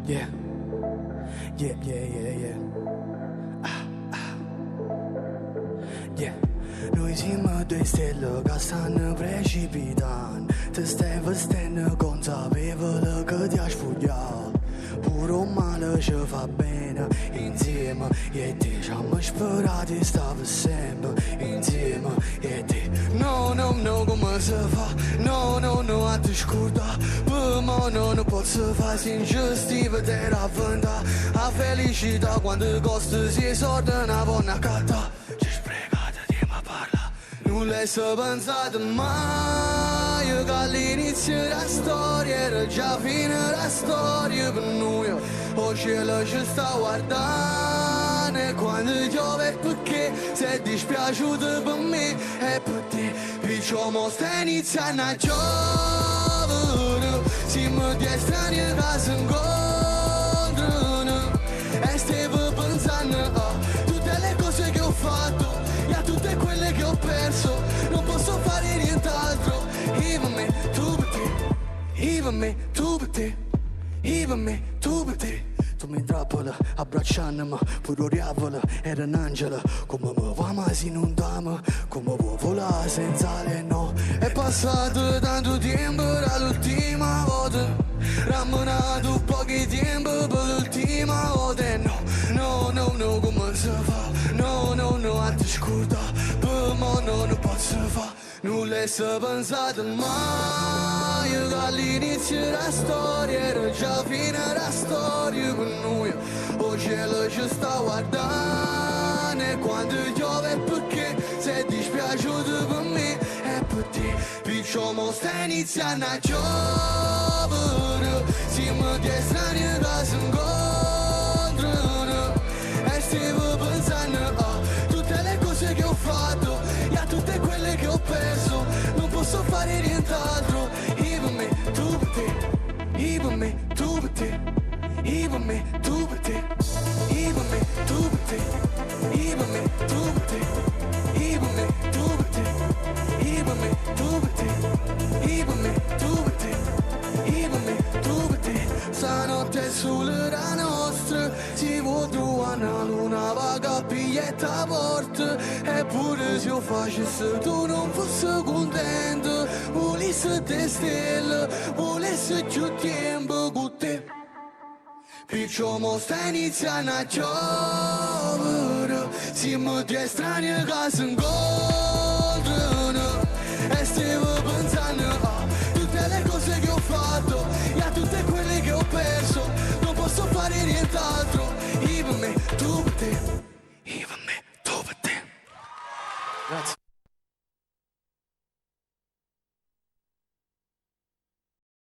Yeah, yeah, yeah, yeah, yeah. Yeah. Noi siamo due stelle che stanno precipitando. Ti stai vestendo consapevole che ti hai sfogliato. Pure un male ci fa bene insieme. Io e te ci abbiamo sperato di stare sempre insieme. Io e te. No, no, no, come si fa? No, no, no, a te scorda. Per me non posso fare senza stive te raffronta. A felicità quando costa si sorda una buona carta. Ci sprecate di ma parla. Non l'hai pensato mai che all'inizio della storia era già fine la storia per noi. O cielo ci sta guardando e quando piove perché sei dispiaciuto per me e per te. Perciò mo sta iniziando a giovere. Siamo due strani che si incontrano e stavo pensando a tutte le cose che ho fatto e a tutte quelle che ho perso. Non posso fare nient'altro. Io per me, tu per te. Io per me, tu per te. Io per me, tu per te. Tu mi trappola, abbracciandomi, pure oriavola, era un angelo. Come mi va ma si inondava, come può volare senza le no. È passato tanto tempo dall'ultima volta, rammonato pochi tempo per l'ultima volta. No, no, no, no, come si fa? No, no, no, a te scorda, per me non posso fare. Non l'hai pensato mai che all'inizio della storia era già fine la storia per noi. O cielo ci sta guardando e quando piove perché sei dispiaciuto per me e per te. Perciò mo sta iniziando a giovere. Siamo due strani che si incontrano e stavo pensando a tutte le cose che ho fatto e a tutte quelle che ho perso. Non posso fare nient'altro. Io per me, tu per te. Io per me, tu per te. Io per me, tu per te. Io per me, tu per te. Io per me, tu per te. Io per me, tu per te. Io per me, tu per te. Io per me, tu per te. Io per me, tu per te. Stanotte sulle la nostra si può trovare una luna vaga biglietta a porta. Eppure se io facessi tu non fossi contento. Volessi te stelle, volessi più tempo con te. Perciò mo sta iniziando a giovere. Siamo due strani che si incontrano e stiamo